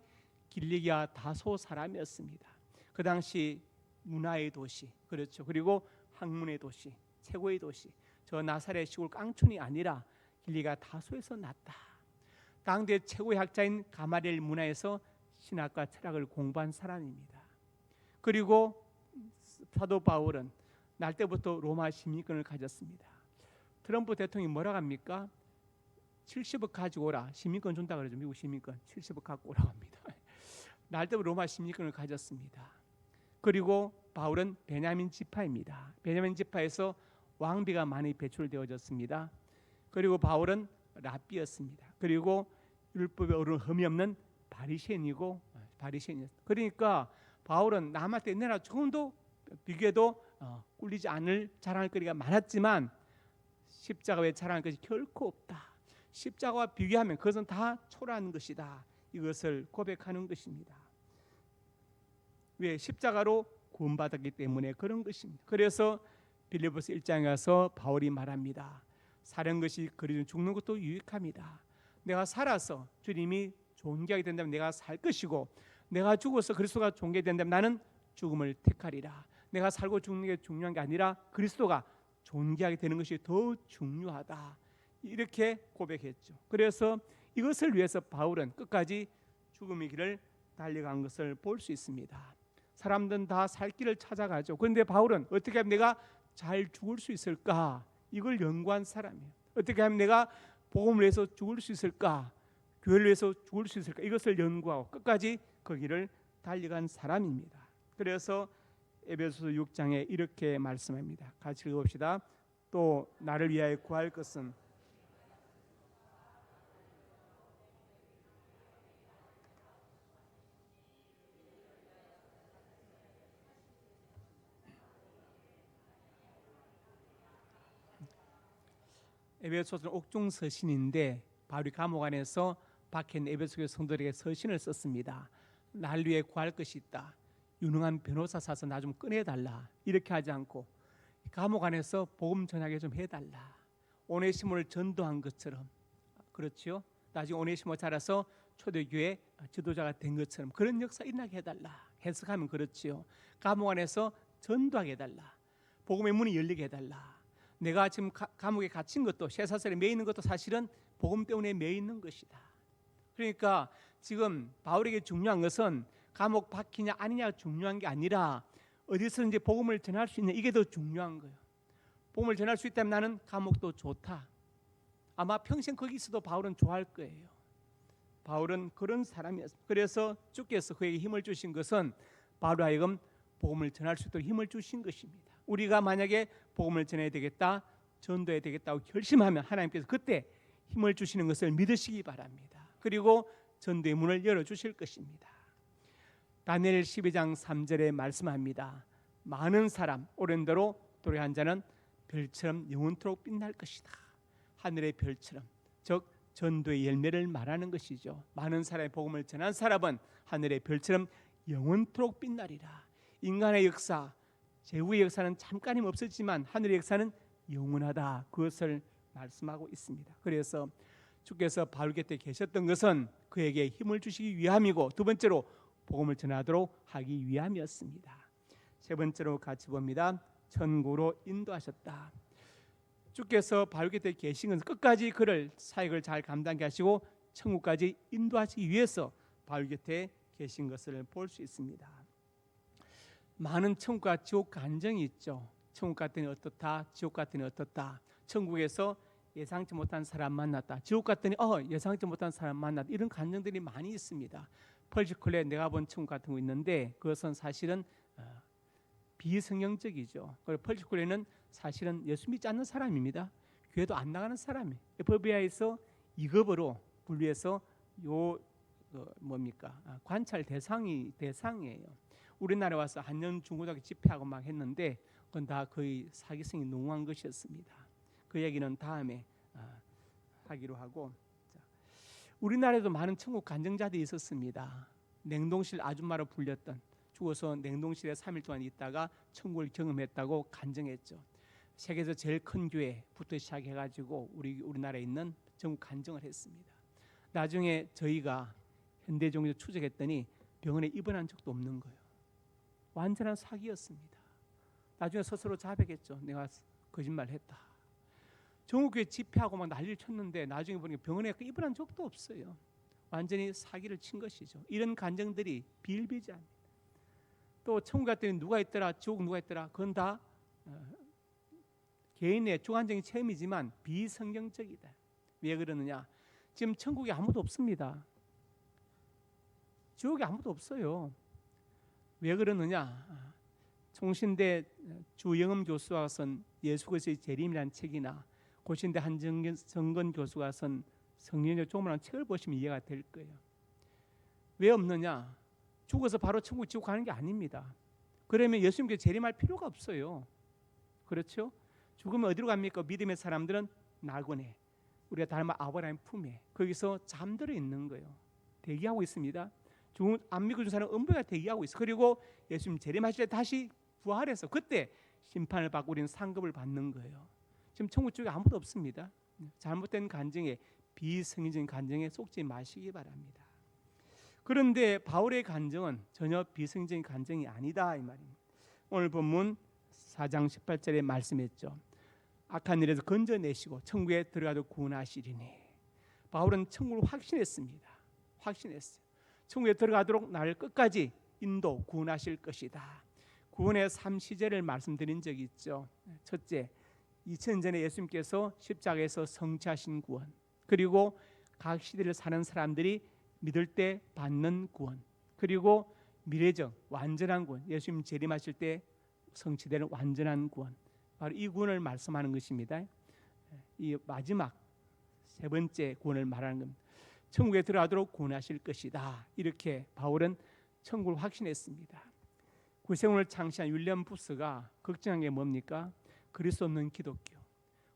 S4: 길리기아 다소 사람이었습니다. 그 당시 문화의 도시, 그렇죠. 그리고 학문의 도시, 최고의 도시. 저 나사렛 시골 깡촌이 아니라 길리기아 다소에서 났다. 당대 최고의 학자인 가마리엘 문화에서 신학과 철학을 공부한 사람입니다. 그리고 사도 바울은 날 때부터 로마 시민권을 가졌습니다. 트럼프 대통령이 뭐라고 합니까? 70억 가지고 오라. 시민권 준다 그러죠. 미국 시민권 70억 갖고 오라고 합니다. 날 때부터 로마 시민권을 가졌습니다. 그리고 바울은 베냐민 지파입니다. 베냐민 지파에서 왕비가 많이 배출되어졌습니다. 그리고 바울은 랍비였습니다. 그리고 율법에 어른 흠이 없는 바리새인이고 바리새인이었습니다. 그러니까 바울은 남한테 내나 조금도 비교해도 꿀리지 않을 자랑할 거리가 많았지만 십자가 외에 자랑할 것이 결코 없다. 십자가와 비교하면 그것은 다 초라한 것이다. 이것을 고백하는 것입니다. 왜? 십자가로 구원받았기 때문에 그런 것입니다. 그래서 빌립보서 1장에 가서 바울이 말합니다. 사는 것이 그리 죽는 것도 유익합니다. 내가 살아서 주님이 존귀하게 된다면 내가 살 것이고 내가 죽어서 그리스도가 존귀된다면 나는 죽음을 택하리라. 내가 살고 죽는 게 중요한 게 아니라 그리스도가 존귀하게 되는 것이 더 중요하다. 이렇게 고백했죠. 그래서 이것을 위해서 바울은 끝까지 죽음의 길을 달려간 것을 볼 수 있습니다. 사람들은 다 살 길을 찾아가죠. 그런데 바울은 어떻게 하면 내가 잘 죽을 수 있을까? 이걸 연구한 사람이에요. 어떻게 하면 내가 복음을 위해서 죽을 수 있을까? 교회를 위해서 죽을 수 있을까? 이것을 연구하고 끝까지 그 길을 달려간 사람입니다. 그래서 에베소서 6장에 이렇게 말씀합니다. 같이 읽어봅시다. 또 나를 위하여 구할 것은 에베소서는 옥중 서신인데 바울이 감옥 안에서 박힌 에베소의 성도들에게 서신을 썼습니다. 날 위해 구할 것이 있다. 유능한 변호사 사서 나 좀 꺼내달라. 이렇게 하지 않고 감옥 안에서 복음 전하게 좀 해달라. 오네시모를 전도한 것처럼, 그렇죠? 나중에 오네시모 자라서 초대교회 지도자가 된 것처럼 그런 역사 일어나게 해달라. 해석하면 그렇지요. 감옥 안에서 전도하게 해달라. 복음의 문이 열리게 해달라. 내가 지금 감옥에 갇힌 것도 쇠사슬에 매여 있는 것도 사실은 복음 때문에 매여 있는 것이다. 그러니까 지금 바울에게 중요한 것은 감옥 박히냐 아니냐가 중요한 게 아니라 어디서든지 복음을 전할 수 있냐, 이게 더 중요한 거예요. 복음을 전할 수 있다면 나는 감옥도 좋다. 아마 평생 거기 있어도 바울은 좋아할 거예요. 바울은 그런 사람이었습니다. 그래서 주께서 그에게 힘을 주신 것은 바울로 하여금 복음을 전할 수 있도록 힘을 주신 것입니다. 우리가 만약에 복음을 전해야 되겠다, 전도해야 되겠다고 결심하면 하나님께서 그때 힘을 주시는 것을 믿으시기 바랍니다. 그리고 전도의 문을 열어주실 것입니다. 다니엘 12장 3절에 말씀합니다. 많은 사람 오랜대로 도래한 자는 별처럼 영원토록 빛날 것이다. 하늘의 별처럼, 즉 전도의 열매를 말하는 것이죠. 많은 사람의 복음을 전한 사람은 하늘의 별처럼 영원토록 빛나리라. 인간의 역사, 제후의 역사는 잠깐이면 없었지만 하늘의 역사는 영원하다. 그것을 말씀하고 있습니다. 그래서 주께서 바울 곁에 계셨던 것은 그에게 힘을 주시기 위함이고, 두 번째로 복음을 전하도록 하기 위함이었습니다. 세 번째로 같이 봅니다. 천국으로 인도하셨다. 주께서 바울 곁에 계신 것은 끝까지 그를 사역을 잘 감당하게 하시고 천국까지 인도하시기 위해서 바울 곁에 계신 것을 볼 수 있습니다. 많은 천국과 지옥 간증이 있죠. 천국 갔더니 어떻다, 지옥 갔더니 어떻다. 천국에서 예상치 못한 사람 만났다, 지옥 갔더니 예상치 못한 사람 만났다. 이런 간증들이 많이 있습니다. 펄시클레 내가 본 천국 같은 거 있는데 그것은 사실은 비성경적이죠. 그리고 펄시클레는 사실은 예수 믿지 않는 사람입니다. 교회도 안 나가는 사람이에요. FBI에서 2급으로 분류해서 관찰 대상이에요. 우리나라에 와서 한년 중고등학교 집회하고 막 했는데 그건 다 거의 사기성이 농후한 것이었습니다. 그 얘기는 다음에 하기로 하고, 우리나라에도 많은 천국 간증자들이 있었습니다. 냉동실 아줌마로 불렸던, 죽어서 냉동실에 3일 동안 있다가 천국을 경험했다고 간증했죠. 세계에서 제일 큰 교회부터 시작해가지고 우리나라에 있는 천국 간증을 했습니다. 나중에 저희가 현대종교 추적했더니 병원에 입원한 적도 없는 거예요. 완전한 사기였습니다. 나중에 스스로 자백했죠. 내가 거짓말했다. 정오교회 집회하고 막 난리를 쳤는데 나중에 보니까 병원에 입원한 적도 없어요. 완전히 사기를 친 것이죠. 이런 간증들이 비일비재합니다. 또 천국 갔더니 누가 있더라, 지옥 누가 있더라, 그건 다 개인의 주관적인 체험이지만 비성경적이다. 왜 그러느냐? 지금 천국에 아무도 없습니다. 지옥에 아무도 없어요. 왜 그러느냐? 총신대 주영음 교수가 쓴 예수 그리스도의 재림이라는 책이나 고신대 한정건 교수가 쓴 성경적 조문이라는 책을 보시면 이해가 될 거예요. 왜 없느냐? 죽어서 바로 천국 지옥 가는 게 아닙니다. 그러면 예수님께 재림할 필요가 없어요. 그렇죠? 죽으면 어디로 갑니까? 믿음의 사람들은 낙원에, 우리가 닮은 아브라함 품에, 거기서 잠들어 있는 거예요. 대기하고 있습니다. 안 믿고 준 사람은 은부가 대기하고 있어. 그리고 예수님 재림하실 때 다시 부활해서 그때 심판을 받고 우리는 상급을 받는 거예요. 지금 천국 쪽에 아무도 없습니다. 잘못된 간증에, 비성경적인 간증에 속지 마시기 바랍니다. 그런데 바울의 간증은 전혀 비성경적인 간증이 아니다, 이 말입니다. 오늘 본문 4장 18절에 말씀했죠. 악한 일에서 건져내시고 천국에 들어가도 구원하시리니. 바울은 천국을 확신했습니다. 확신했어요. 천국에 들어가도록 나를 끝까지 인도 구원하실 것이다. 구원의 3시제를 말씀드린 적이 있죠. 첫째, 2000년 전에 예수님께서 십자가에서 성취하신 구원, 그리고 각 시대를 사는 사람들이 믿을 때 받는 구원, 그리고 미래적 완전한 구원, 예수님 재림하실 때 성취되는 완전한 구원, 바로 이 구원을 말씀하는 것입니다. 이 마지막 세 번째 구원을 말하는 겁니다. 천국에 들어가도록 구원하실 것이다. 이렇게 바울은 천국을 확신했습니다. 구세군을 창시한 윌리엄 부스가 걱정한 게 뭡니까? 그리스도 없는 기독교,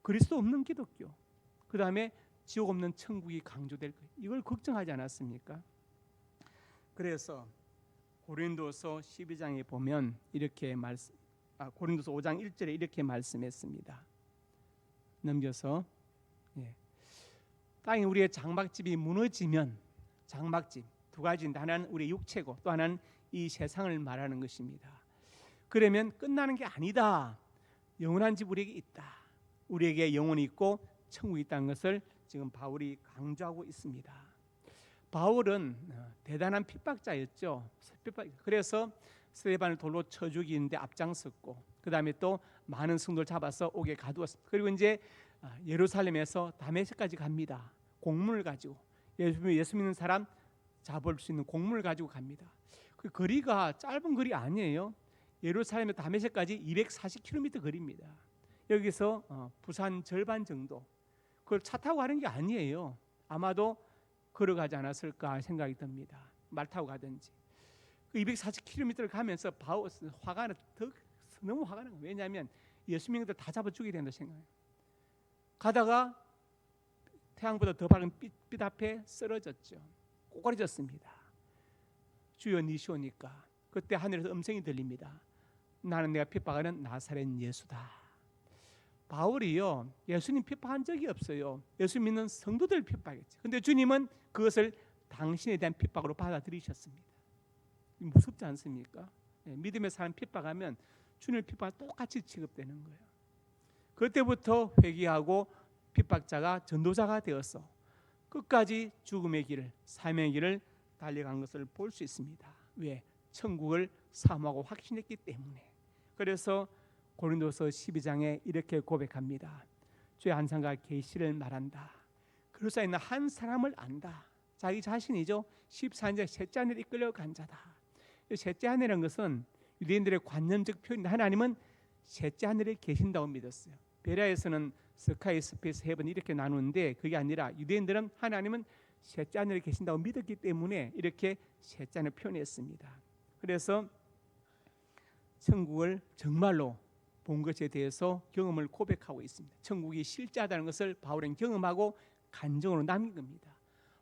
S4: 그리스도 없는 기독교, 그 다음에 지옥 없는 천국이 강조될 거예요. 이걸 걱정하지 않았습니까? 그래서 고린도서 12장에 보면 이렇게 고린도서 5장 1절에 이렇게 말씀했습니다. 넘겨서, 땅에 우리의 장막집이 무너지면, 장막집 두 가지인데 하나는 우리의 육체고 또 하나는 이 세상을 말하는 것입니다. 그러면 끝나는 게 아니다. 영원한 집 우리에게 있다. 우리에게 영혼이 있고 천국이 있다는 것을 지금 바울이 강조하고 있습니다. 바울은 대단한 핍박자였죠. 그래서 스데반을 돌로 쳐 죽이는데 앞장섰고, 그 다음에 또 많은 성도를 잡아서 옥에 가두었습니다. 그리고 이제 예루살렘에서 다메섹까지 갑니다. 공문을 가지고, 예수 믿는 사람 잡을 수 있는 공문을 가지고 갑니다. 그 거리가 짧은 거리 아니에요. 예루살렘에서 다메섹까지 240km 거리입니다. 여기서 부산 절반 정도, 그걸 차 타고 가는 게 아니에요. 아마도 걸어가지 않았을까 생각이 듭니다. 말 타고 가든지. 그 240km를 가면서 바울 너무 화가 나요. 왜냐하면 예수님들 다 잡아 죽여야 된다 생각해요. 가다가 태양보다 더 밝은 빛 앞에 쓰러졌죠. 꼬꾸라졌습니다. 주여 니시오니까 그때 하늘에서 음성이 들립니다. 나는 내가 핍박하는 나사렛 예수다. 바울이요, 예수님 핍박한 적이 없어요. 예수 믿는 성도들 핍박했죠. 근데 주님은 그것을 당신에 대한 핍박으로 받아들이셨습니다. 무섭지 않습니까? 믿음의 사람 핍박하면 주님을 핍박과 똑같이 취급되는 거예요. 그때부터 회개하고 핍박자가 전도자가 되어서 끝까지 죽음의 길을, 사명의 길을 달려간 것을 볼 수 있습니다. 왜? 천국을 사모하고 확신했기 때문에. 그래서 고린도서 12장에 이렇게 고백합니다. 주의 한상과 계시를 말한다. 그리스도에 있는 한 사람을 안다. 자기 자신이죠. 14년 셋째 하늘에 이끌려간 자다. 셋째 하늘이라는 것은 유대인들의 관념적 표현인데 하나님은 셋째 하늘에 계신다고 믿었어요. 베레아에서는 스카이, 스페이스, 헤븐 이렇게 나누는데 그게 아니라 유대인들은 하나님은 셋째 하늘에 계신다고 믿었기 때문에 이렇게 셋째 하늘을 표현했습니다. 그래서 천국을 정말로 본 것에 대해서 경험을 고백하고 있습니다. 천국이 실제하다는 것을 바울은 경험하고 간증으로 남긴 겁니다.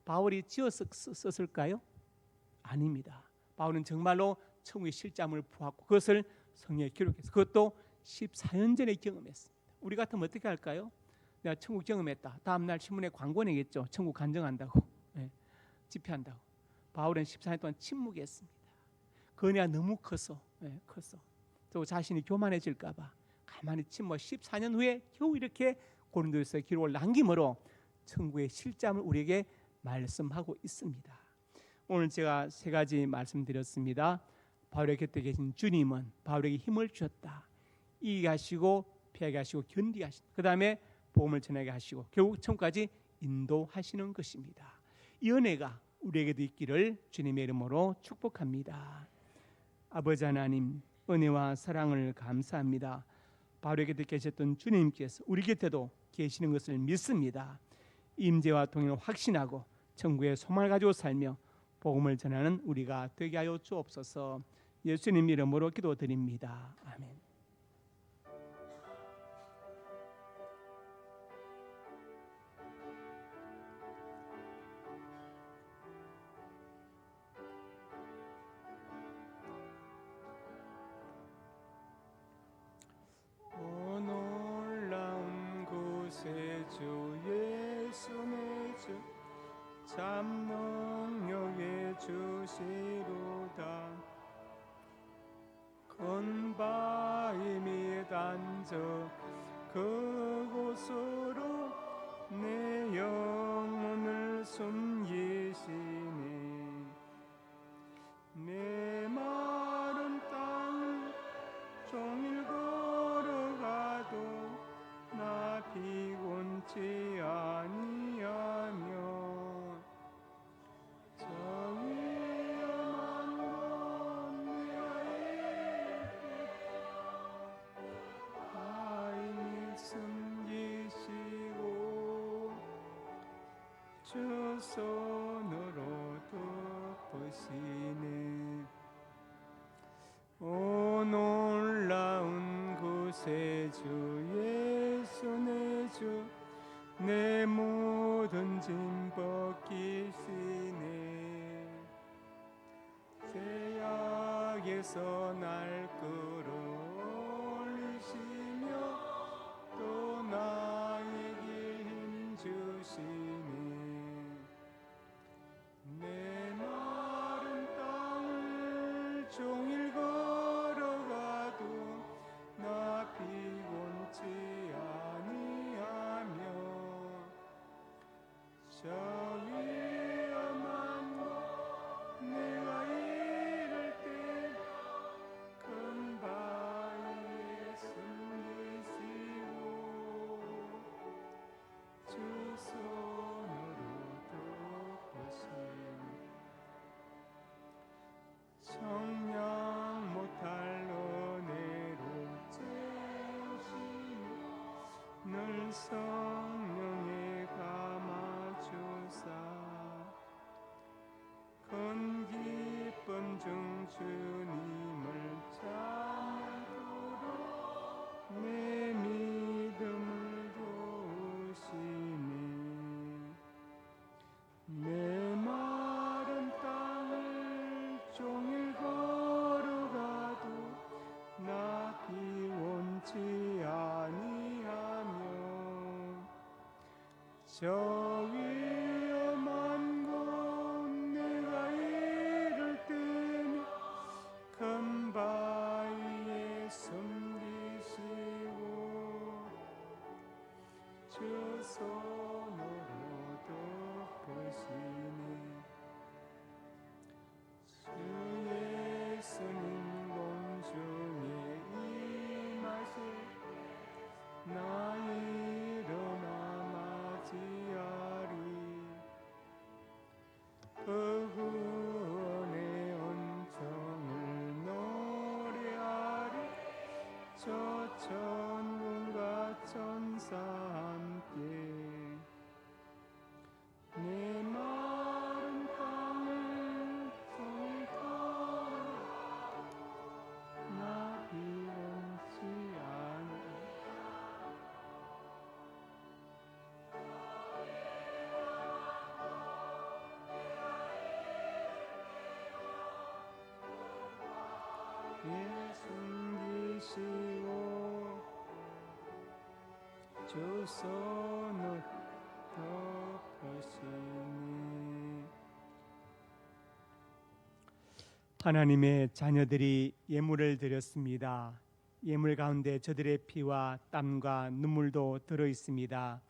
S4: 바울이 지어서 썼을까요? 아닙니다. 바울은 정말로 천국의 실제함을 보았고 그것을 성경에 기록해서 그것도 14년 전에 경험했습니다. 우리 같으면 어떻게 할까요? 내가 천국 경험했다. 다음 날 신문에 광고 내겠죠. 천국 간증한다고, 집회한다고. 바울은 14년 동안 침묵했습니다. 그 은혜가 너무 컸어. 또 자신이 교만해질까봐 가만히 침묵. 14년 후에 겨우 이렇게 고린도에서 기록을 남김으로 천국의 실제함을 우리에게 말씀하고 있습니다. 오늘 제가 세 가지 말씀드렸습니다. 바울의 곁에 계신 주님은 바울에게 힘을 주셨다. 이기게 하시고 피하게 하시고 견디게 하신다. 그 다음에 복음을 전하게 하시고 결국 천국까지 인도하시는 것입니다. 이 은혜가 우리에게도 있기를 주님의 이름으로 축복합니다. 아버지 하나님, 은혜와 사랑을 감사합니다. 바울의 곁에 계셨던 주님께서 우리 곁에도 계시는 것을 믿습니다. 임재와 동행을 확신하고 천국의 소망을 가지고 살며 복음을 전하는 우리가 되게 하여 주옵소서. 예수님 이름으로 기도드립니다. 아멘.
S5: 오 놀라운 곳에 주 예수 내 주 참 능력의 주시로다. 큰 바위 밑 앉아 그곳으로 내 영혼을 숨기시네. 내 마른 땅 종일 걸어가도 나 피곤치 아니하며 저 위험한 곳 내가 하인이 숨기시고 주 손으로 덮으시네. 오 놀라운 곳에 주 예수 내 주 내 모든 짐 벗기시네. 죄악에서 날 끌어올리시며 또 나에게 힘 주시네. 내 마른 땅을 종일 걸어가도 나 피곤치 아니하며 저 위험한 곳 내가 이를 때 큰 바위에 숨기시고 주 손으로 덮으시니 청량 못할 은혜로 채우시니 늘 성령에 감아주사 큰 기쁨 중 주님을 찬양토록 내 저 위험한 곳 내가 이를 때니 큰 바위에 숨기시고 주 손으로 덮으시니 주 예수님 공중에 임하시 나 일어나 맞이하리 그 구원의 은총을 노래하리 저 천군과 천사 함께 내 마른 땅을 통하여 나 비원치 않아 예 숨기시고 주 손을 덮으시니
S4: 하나님의 자녀들이 예물을 드렸습니다. 예물 가운데 저들의 피와 땀과 눈물도 들어 있습니다.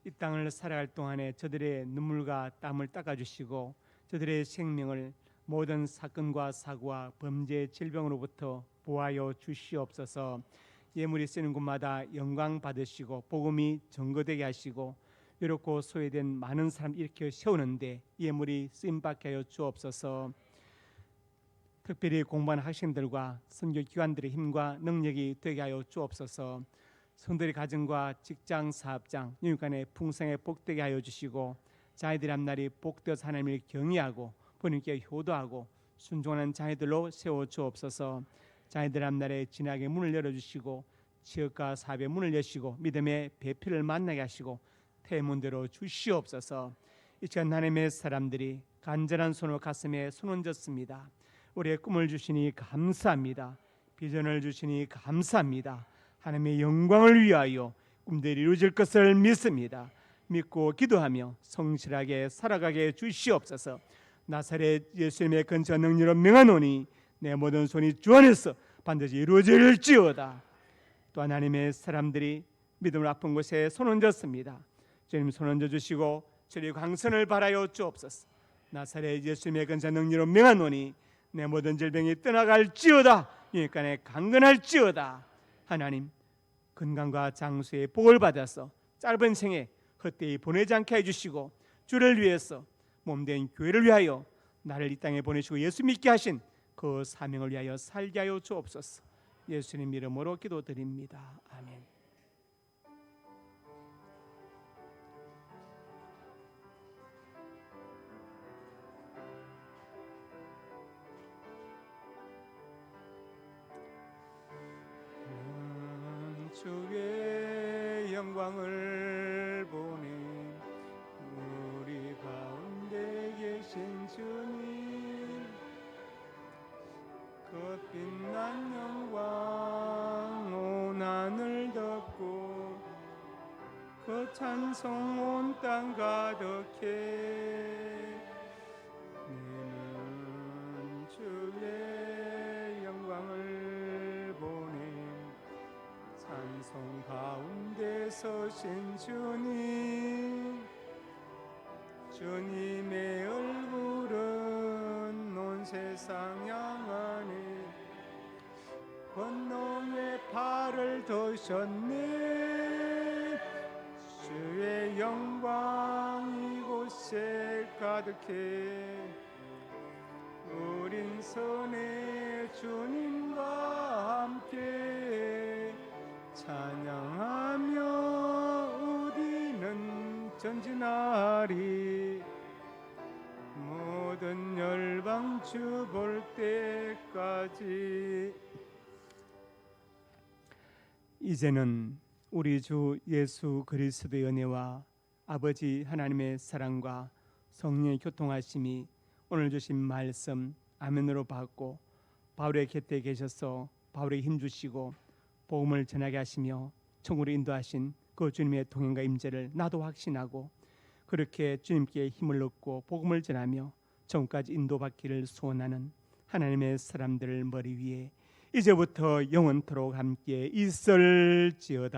S4: 이 땅을 살아갈 동안에 저들의 눈물과 땀을 닦아주시고 저들의 생명을 모든 사건과 사고와 범죄 질병으로부터 보호하여 주시옵소서. 예물이 쓰는 곳마다 영광 받으시고 복음이 증거되게 하시고 외롭고 소외된 많은 사람 일으켜 세우는데 예물이 쓰임받게 하여 주옵소서. 특별히 공부하는 학생들과 선교기관들의 힘과 능력이 되게 하여 주옵소서. 성도의 가정과 직장, 사업장, 영육간에 풍성에 복되게 하여 주시고 자녀들의 앞날이 복되어서 하나님을 경외하고 부모님께 효도하고 순종하는 자녀들로 세워 주옵소서. 자녀들 앞날에 진하게 문을 열어주시고 지역과 사업의 문을 여시고 믿음의 배필을 만나게 하시고 태문대로 주시옵소서. 이 시간 하나님의 사람들이 간절한 손으로 가슴에 손 얹었습니다. 우리의 꿈을 주시니 감사합니다. 비전을 주시니 감사합니다. 하나님의 영광을 위하여 꿈들이 이루어질 것을 믿습니다. 믿고 기도하며 성실하게 살아가게 주시옵소서. 나사렛 예수님의 근처 능력으로 명하노니 내 모든 손이 주 안에서 반드시 이루어질지어다. 또 하나님의 사람들이 믿음을 아픈 곳에 손 얹었습니다. 주님 손 얹어 주시고 저리 광선을 발하여 주옵소서. 나사렛 예수님의 근처 능력으로 명하노니 내 모든 질병이 떠나갈지어다. 영육간에 강건할지어다. 하나님 건강과 장수의 복을 받아서 짧은 생에 헛되이 보내지 않게 해주시고 주를 위해서 몸된 교회를 위하여 나를 이 땅에 보내시고 예수 믿게 하신 그 사명을 위하여 살게 하여 주옵소서. 예수님 이름으로 기도드립니다. 아멘.
S5: 주의 영광을 보니 우리 가운데 계신 주님 그 빛난 영광 온 하늘 덮고 그 찬송 온 땅 가득해 너는 주의 영광을 보니 찬송 가운데 서신 주님 주님의 얼굴은 온 세상 향하니 권능의 팔을 드셨네 주의 영광 이곳에 가득해 우린 선의 주님과 함께 찬양하며 우리는 전진하리 모든 열방 주 볼 때까지.
S4: 이제는 우리 주 예수 그리스도의 은혜와 아버지 하나님의 사랑과 성령의 교통하심이 오늘 주신 말씀 아멘으로 받고 바울의 곁에 계셔서 바울에게 힘주시고 복음을 전하게 하시며 천국으로 인도하신 그 주님의 동행과 임재를 나도 확신하고 그렇게 주님께 힘을 얻고 복음을 전하며 전까지 인도받기를 소원하는 하나님의 사람들 머리 위에 이제부터 영원토록 함께 있을지어다.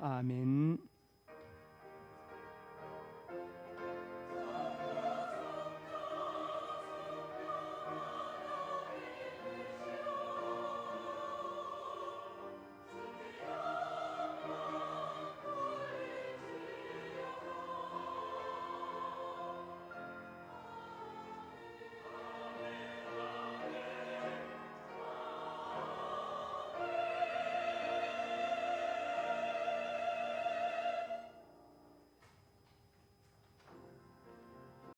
S4: 아멘.